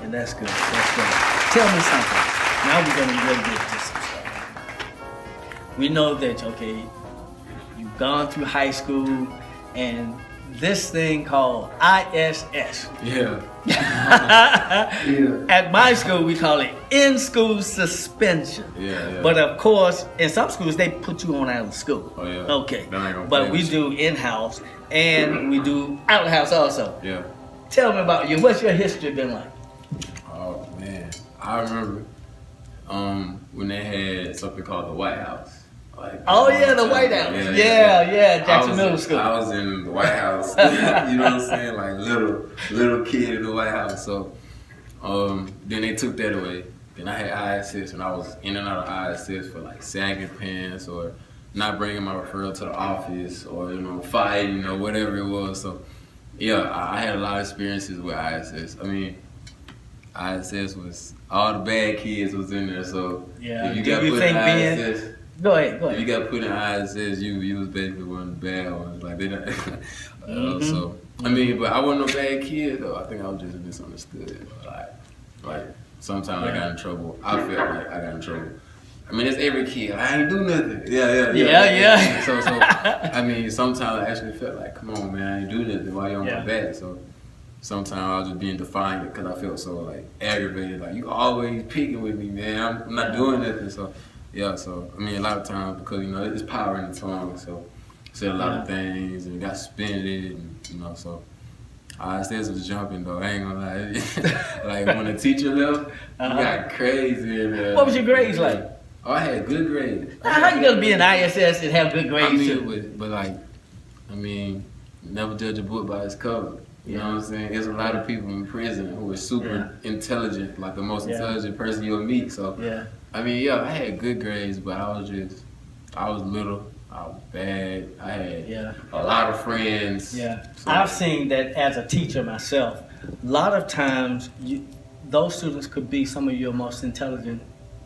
And that's good. That's good. Tell me something. Now we're going to really get into some stuff. We know that, okay, you've gone through high school and this thing called ISS. Yeah. At my school, we call it in-school suspension. Yeah. But of course, in some schools, they put you on out of school. Oh, yeah. Okay. But we do in-house and we do out-house also. Yeah. Tell me about you. What's your history been like? Oh, man. I remember when they had something called the White House. Like, The White House. Yeah, Jackson Middle School. I was in the White House. You know what I'm saying? Like little kid in the White House. So then they took that away. Then I had ISS, and I was in and out of ISS for like sagging pants or not bringing my referral to the office or fighting or whatever it was. So yeah, I had a lot of experiences with ISS. I mean, ISS was all the bad kids was in there. So yeah. if you got put in ISS. Go ahead. If you got put in ISS, you was basically one of the bad ones. Like they don't. So I mean, but I wasn't no bad kid though. I think I was just misunderstood. Like sometimes I got in trouble. I felt like I got in trouble. I mean, it's every kid. I ain't do nothing. Yeah. So I mean, sometimes I actually felt like, come on, man, I ain't do nothing. Why you on my back? So sometimes I was just being defiant because I felt so like aggravated. Like you always picking with me, man. I'm not doing nothing. So. Yeah, so I mean, a lot of times because it's power in the tongue, so said a lot of things and got suspended, and so ISS was jumping though. I ain't gonna lie, like when the teacher left, we got crazy. And, what was your grades like? Oh, I had good grades. How you gonna be in ISS and have good grades? I mean, but never judge a book by its cover. You know what I'm saying? There's a lot of people in prison who are super intelligent, like the most intelligent person you'll meet. So I mean, I had good grades, but I was little, I was bad, I had a lot of friends. Yeah, so. I've seen that as a teacher myself. A lot of times, those students could be some of your most intelligent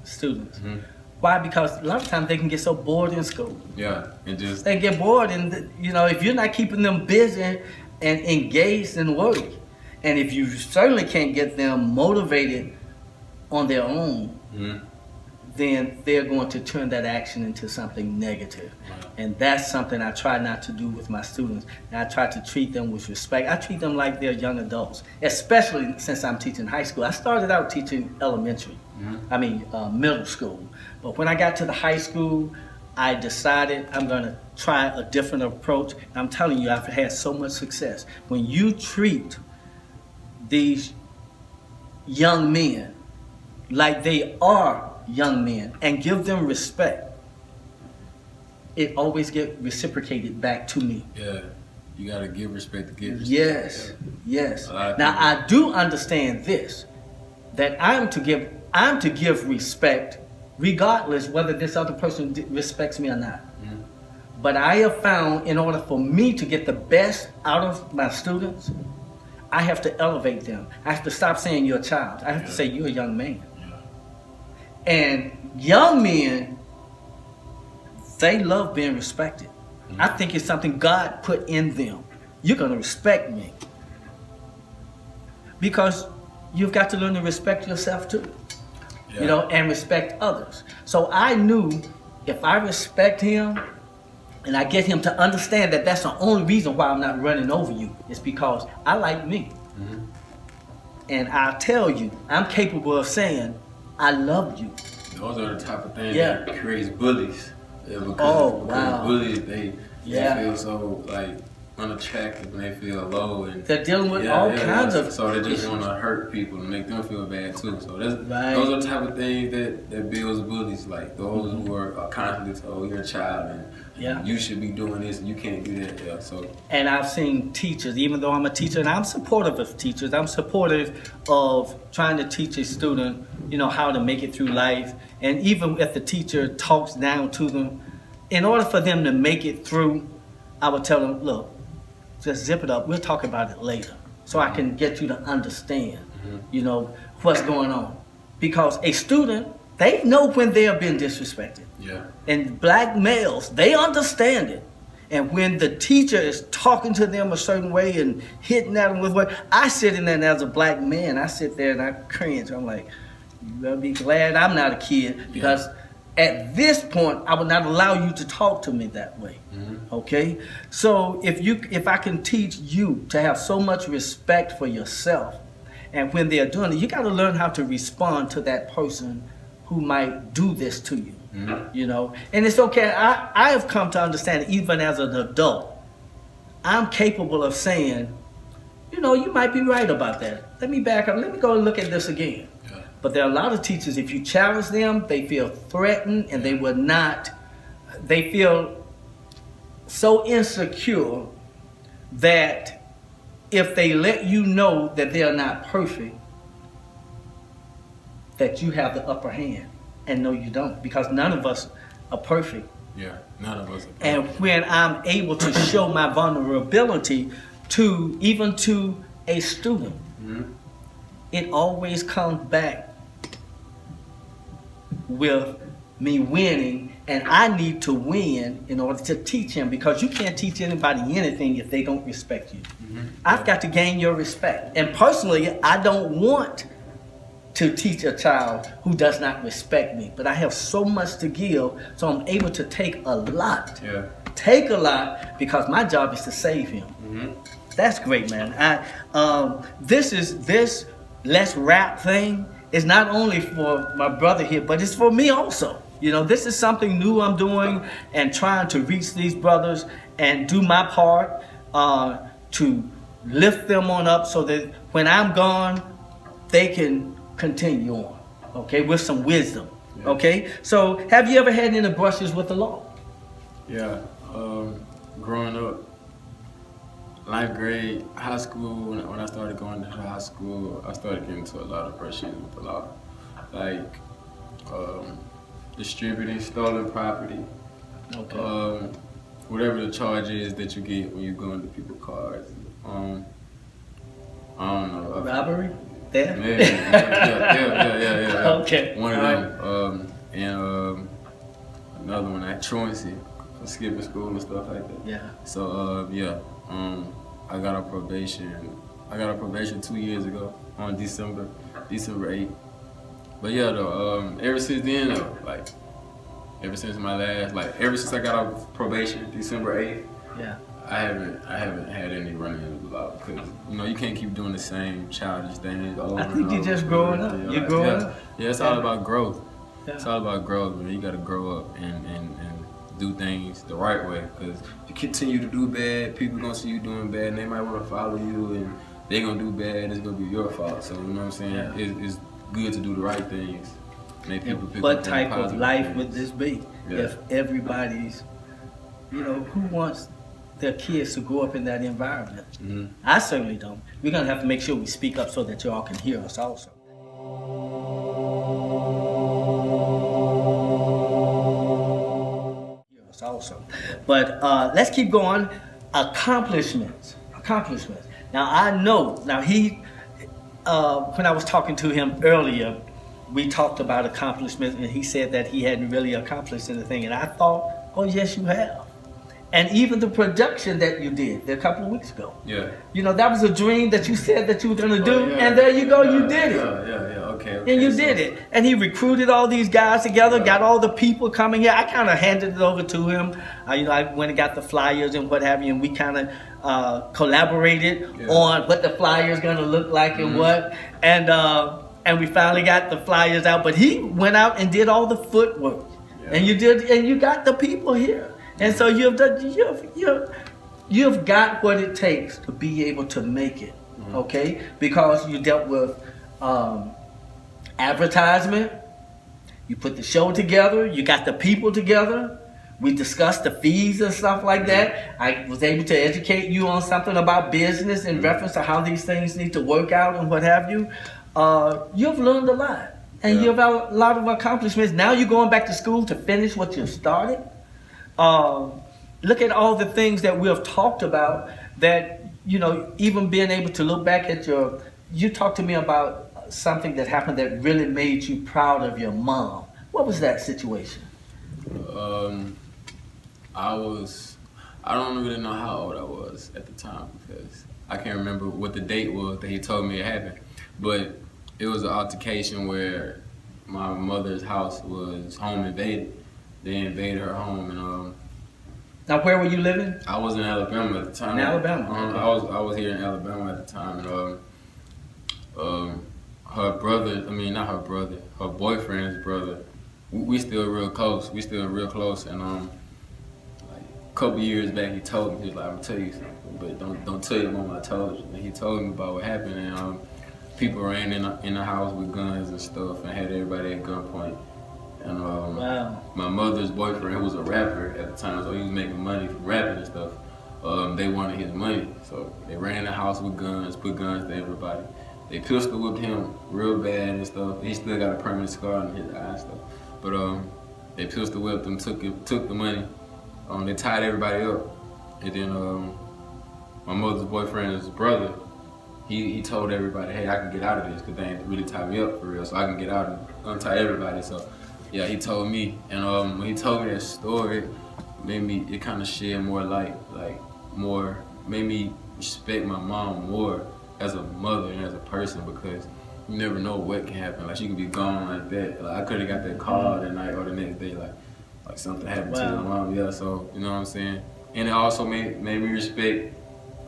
students. Mm-hmm. Why? Because a lot of times they can get so bored in school. Yeah, they get bored, and if you're not keeping them busy and engaged in work, and if you certainly can't get them motivated on their own. Mm-hmm. Then they're going to turn that action into something negative. Wow. And that's something I try not to do with my students. And I try to treat them with respect. I treat them like they're young adults, especially since I'm teaching high school. I started out teaching elementary, middle school. But when I got to the high school, I decided I'm going to try a different approach. I'm telling you, I've had so much success. When you treat these young men like they are young men and give them respect, it always get reciprocated back to me. Yeah, you gotta give respect to get respect. Yes. Now I do understand this, that I'm to give respect regardless whether this other person respects me or not. Mm-hmm. But I have found in order for me to get the best out of my students, I have to elevate them. I have to stop saying you're a child. I have to say you're a young man. And young men, they love being respected. Mm-hmm. I think it's something God put in them. You're going to respect me. Because you've got to learn to respect yourself too. And respect others. So I knew if I respect him and I get him to understand that that's the only reason why I'm not running over you, it's because I like me. Mm-hmm. And I'll tell you, I'm capable of saying, I love you. Those are the type of things that creates bullies. Because bullies, they feel so unattractive and they feel low and they're dealing with all kinds of so they just want to hurt people and make them feel bad too. So those are the type of things that builds bullies, like those who are constantly told you're a child and you should be doing this and you can't do that. Yeah, so. And I've seen teachers, even though I'm a teacher, and I'm supportive of teachers, I'm supportive of trying to teach a student, how to make it through life. And even if the teacher talks down to them, in order for them to make it through, I would tell them, look, just zip it up. We'll talk about it later, so I can get you to understand, what's going on. Because a student, they know when they are being disrespected. Yeah. And black males, they understand it. And when the teacher is talking to them a certain way and hitting at them with what, I sit in there and as a black man, I sit there and I cringe. I'm like, you better be glad I'm not a kid, because at this point, I would not allow you to talk to me that way. Okay? So if I can teach you to have so much respect for yourself, and when they're doing it, you got to learn how to respond to that person who might do this to you. You know, and it's okay. I have come to understand, even as an adult, I'm capable of saying, you know, you might be right about that. Let me back up. Let me go and look at this again. Yeah. But there are a lot of teachers, if you challenge them, they feel threatened, and they will not. They feel so insecure that if they let you know that they are not perfect, that you have the upper hand. And no, you don't, because none of us are perfect. Yeah, none of us are perfect. And when I'm able to show my vulnerability even to a student, it always comes back with me winning, and I need to win in order to teach him, because you can't teach anybody anything if they don't respect you. I've got to gain your respect. And personally, I don't want to teach a child who does not respect me, but I have so much to give, so I'm able to take a lot. Take a lot, because my job is to save him. That's great, man. This Let's Rap thing is not only for my brother here, but it's for me also. You know, this is something new I'm doing, and trying to reach these brothers and do my part to lift them on up, so that when I'm gone, they can continue on, okay, with some wisdom. Okay, so have you ever had any brushes with the law? Yeah, growing up, 9th grade, high school, when I started going to high school, I started getting into a lot of brushes with the law, like distributing stolen property, whatever the charge is that you get when you go into people's cars. I don't know. Robbery? Theft? Yeah. Okay. One of them. And another one at truancy for skipping school and stuff like that. Yeah. So I got a probation. I got a probation 2 years ago on December 8th. But yeah, though, ever since then, though, like ever since I got out of probation December 8th. Yeah. I haven't had any running into the law, because you can't keep doing the same childish things over and over. I think you're just growing up. You're growing up. Yeah, it's all about growth. Yeah. It's all about growth, man. You got to grow up and do things the right way, because if you continue to do bad, people gonna see you doing bad, and they might want to follow you, and they gonna do bad. It's gonna be your fault. So you know what I'm saying? Yeah. It's good to do the right things. Make people pick what up type of life things. would this be if everybody's, who wants their kids to grow up in that environment? I certainly don't. We're gonna have to make sure we speak up so that y'all can hear us also. But let's keep going. Accomplishments. Now I know. Now when I was talking to him earlier, we talked about accomplishments, and he said that he hadn't really accomplished anything. And I thought, oh yes, you have. And even the production that you did a couple of weeks ago. Yeah. That was a dream that you said that you were going to do, and there you go, you did it. Okay. And you did it. And he recruited all these guys together, got all the people coming here. I kind of handed it over to him. I went and got the flyers and what have you, and we kind of collaborated on what the flyer's going to look like and what. And we finally got the flyers out. But he went out and did all the footwork. Yeah. And you got the people here. And so you've got what it takes to be able to make it, okay? Because you dealt with advertisement, you put the show together, you got the people together, we discussed the fees and stuff like that. I was able to educate you on something about business in reference to how these things need to work out and what have you. You've learned a lot, and you've had a lot of accomplishments. Now you're going back to school to finish what you started. Look at all the things that we have talked about that, even being able to look back at you talked to me about something that happened that really made you proud of your mom. What was that situation? I don't really know how old I was at the time because I can't remember what the date was that he told me it happened. But it was an altercation where my mother's house was home invaded. They invaded her home, and Now, where were you living? I was in Alabama at the time. In Alabama. I was here in Alabama at the time, and her brother, I mean not her brother, her boyfriend's brother. We still real close. We still real close, and like a couple years back, he told me, he was like, "I'm gonna tell you something, but don't tell your mom I told you." And he told me about what happened, and people ran in the house with guns and stuff, and had everybody at gunpoint. And Wow. my mother's boyfriend, who was a rapper at the time, so he was making money from rapping and stuff. They wanted his money, so they ran in the house with guns, put guns to everybody. They pistol whipped him real bad and stuff. He still got a permanent scar on his eye and stuff. But they pistol whipped him, took the money. They tied everybody up, and then my mother's boyfriend's brother, he told everybody, "Hey, I can get out of this because they ain't really tie me up for real, so I can get out and untie everybody." So yeah, he told me, and when he told me that story, it kind of shed more light, made me respect my mom more as a mother and as a person, because you never know what can happen. Like, she could be gone like that. Like, I could have got that call that night or the next day, like something happened to my mom. Yeah, so you know what I'm saying. And it also made me respect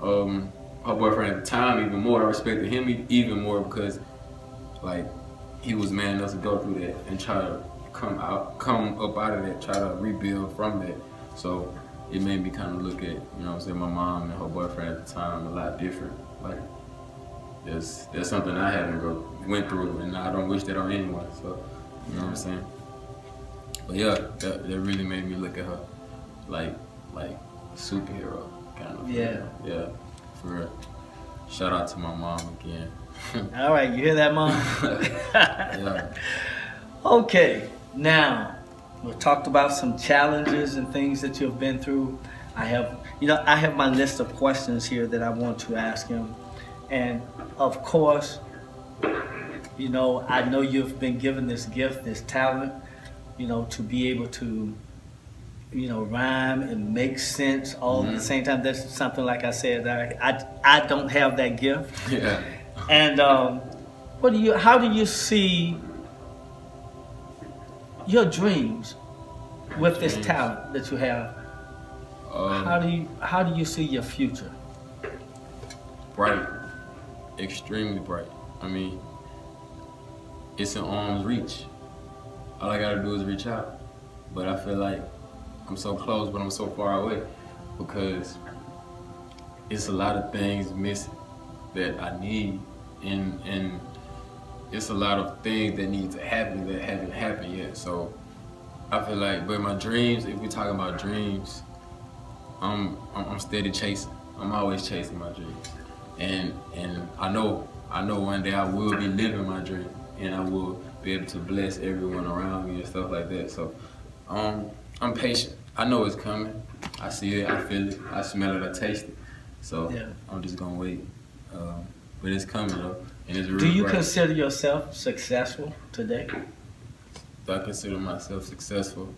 her boyfriend at the time even more. I respected him even more because, like, he was man enough to go through that and try to come up out of that, try to rebuild from that. So it made me kind of look at, you know what I'm saying, my mom and her boyfriend at the time a lot different. Like, there's something I haven't went through, and I don't wish that on anyone. So, you know what I'm saying. But yeah, that really made me look at her like superhero kind of. Yeah. Yeah, for real. Shout out to my mom again. All right, you hear that, Mom? Yeah. Okay, now we talked about some challenges and things that you've been through. I have my list of questions here that I want to ask him, and of course, I know you've been given this gift, this talent, to be able to, rhyme and make sense all at the same time. That's something, like I said, I don't have that gift. Yeah. And how do you see your dreams with this talent that you have? How do you see your future? Bright, extremely bright. I mean, it's an arm's reach. All I gotta do is reach out. But I feel like I'm so close, but I'm so far away because it's a lot of things missing that I need, and it's a lot of things that need to happen that haven't happened yet. So I feel like, but my dreams, if we're talking about dreams, I'm steady chasing. I'm always chasing my dreams, and I know one day I will be living my dream, and I will be able to bless everyone around me and stuff like that. So I'm patient. I know it's coming. I see it. I feel it. I smell it. I taste it. So yeah. I'm just gonna wait. But it's coming though, and it's real. Do you bright. consider yourself successful today? Do I consider myself successful?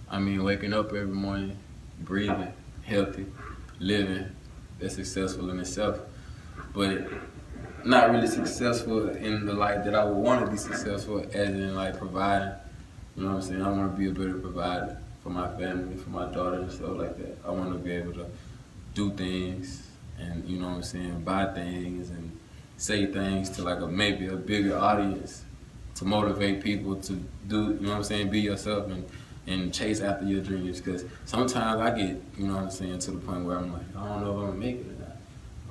I mean, waking up every morning, breathing, healthy, living, that's successful in itself. But not really successful in the light that I would want to be successful, as in like providing. You know what I'm saying? I want to be a better provider for my family, for my daughter and stuff like that. I want to be able to do things and, you know what I'm saying, buy things and say things to like maybe a bigger audience to motivate people to do, you know what I'm saying, be yourself and chase after your dreams. Because sometimes I get, you know what I'm saying, to the point where I'm like, I don't know if I'm going to make it or not.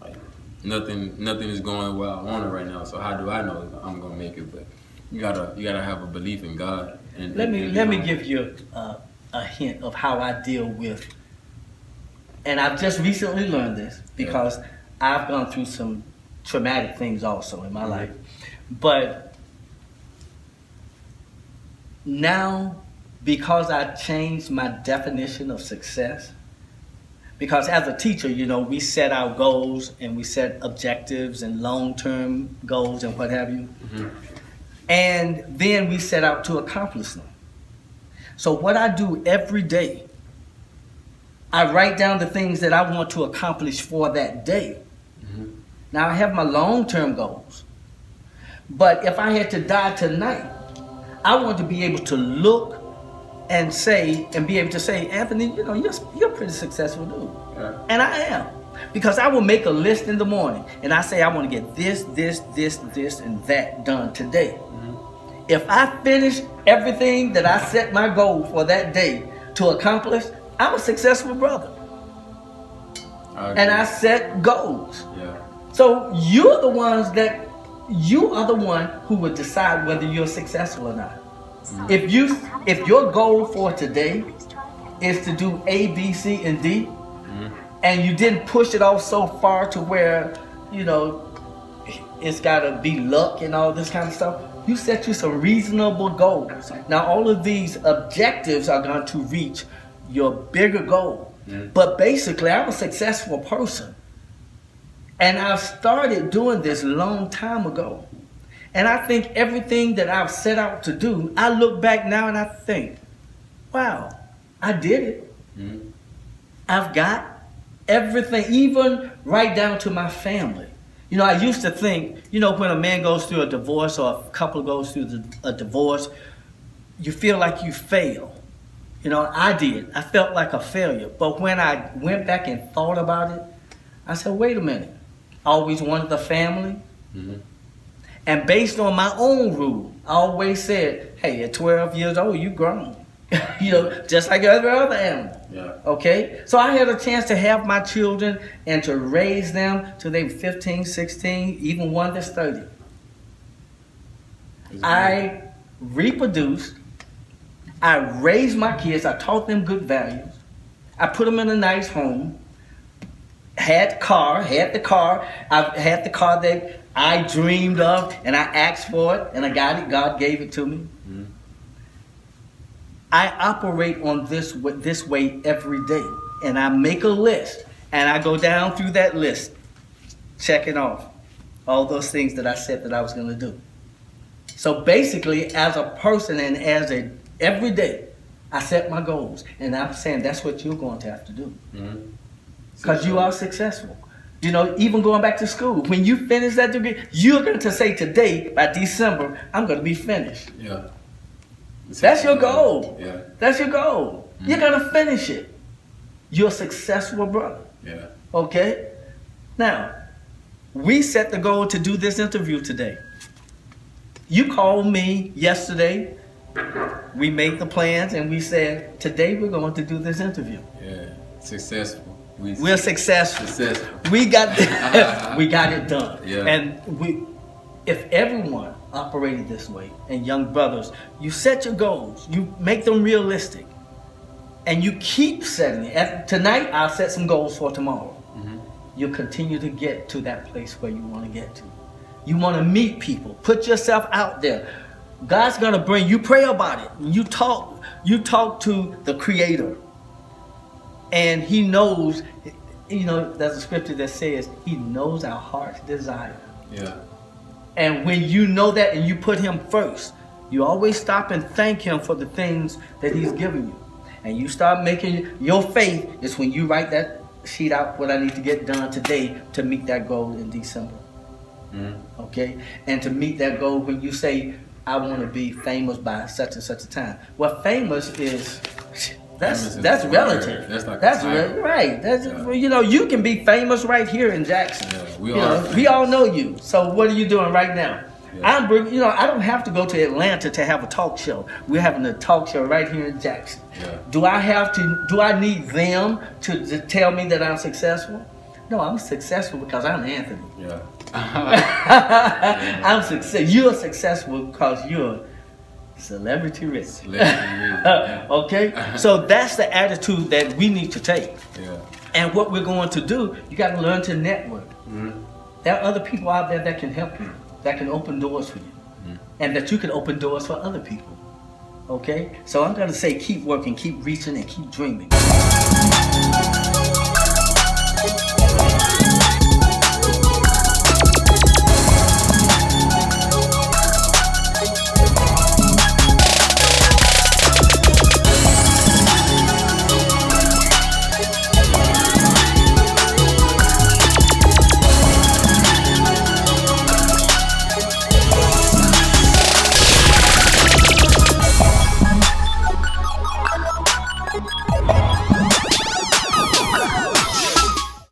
Like, nothing is going where I want it right now, so how do I know if I'm going to make it? But you gotta have a belief in God. And let me give you a hint of how I deal with, and I've just recently learned this because I've gone through some traumatic things also in my life. But now, because I changed my definition of success, because as a teacher, we set our goals and we set objectives and long-term goals and what have you. And then we set out to accomplish them. So what I do every day I write down the things that I want to accomplish for that day. Now I have my long-term goals. But if I had to die tonight, I want to be able to look and say, and be able to say, Anthony, you know, you're a pretty successful dude. Yeah. And I am. Because I will make a list in the morning and I say I want to get this, and that done today. If I finish everything that I set my goal for that day to accomplish, I'm a successful brother. And I set goals. Yeah. So you are the one who would decide whether you're successful or not. If your goal for today is to do A, B, C, and D, and you didn't push it off so far to where, you know, it's gotta be luck and all this kind of stuff, you set you some reasonable goals. Now all of these objectives are going to reach your bigger goal. But basically, I'm a successful person. And I've started doing this a long time ago. And I think everything that I've set out to do, I look back now and I think, wow, I did it. I've got everything, even right down to my family. You know, I used to think, you know, when a man goes through a divorce or a couple goes through a divorce, you feel like you fail. You know, I did. I felt like a failure. But when I went back and thought about it, I said, wait a minute. I always wanted a family. And based on my own rule, I always said, hey, at 12 years old, you grown. You know, just like every other animal. Yeah. Okay? So I had a chance to have my children and to raise them till they were 15, 16, even one that's 30. I reproduced. I raised my kids. I taught them good values. I put them in a nice home. Had the car. I had the car that I dreamed of, and I asked for it, and I got it. God gave it to me. I operate on this way every day, and I make a list, and I go down through that list, checking off all those things that I said that I was going to do. So basically, as a person and every day, I set my goals, and I'm saying that's what you're going to have to do, because you are successful. You know, even going back to school, when you finish that degree, you're going to say today, by December, I'm going to be finished. Yeah. That's your goal. Yeah. That's your goal. You're going to finish it. You're a successful brother. Yeah. Okay? Now, we set the goal to do this interview today. You called me yesterday. We made the plans and we said, today we're going to do this interview. Yeah. Successful. We're successful. We got it done. Yeah. And if everyone operated this way, and young brothers, you set your goals, you make them realistic, and you keep setting it. Tonight, I'll set some goals for tomorrow. You'll continue to get to that place where you want to get to. You want to meet people. Put yourself out there. God's going to bring you. Pray about it. You talk to the Creator. And He knows, you know, there's a scripture that says He knows our heart's desire. Yeah. And when you know that and you put Him first, you always stop and thank Him for the things that He's given you. And you start making your faith is when you write that sheet out, what I need to get done today to meet that goal in December. Okay? And to meet that goal when you say, I want to be famous by such and such a time. Well, famous is... That's relative. That's right. You know, you can be famous right here in Jackson. Yeah, we all know you. So what are you doing right now? Yeah. I don't have to go to Atlanta to have a talk show. We're having a talk show right here in Jackson. Yeah. Do I need them to tell me that I'm successful? No, I'm successful because I'm Anthony. Yeah. I'm successful. You're successful because you're celebrity rich. Okay? So that's the attitude that we need to take. Yeah. And what we're going to do, you got to learn to network. There are other people out there that can help you, that can open doors for you, and that you can open doors for other people. Okay? So I'm going to say keep working, keep reaching, and keep dreaming.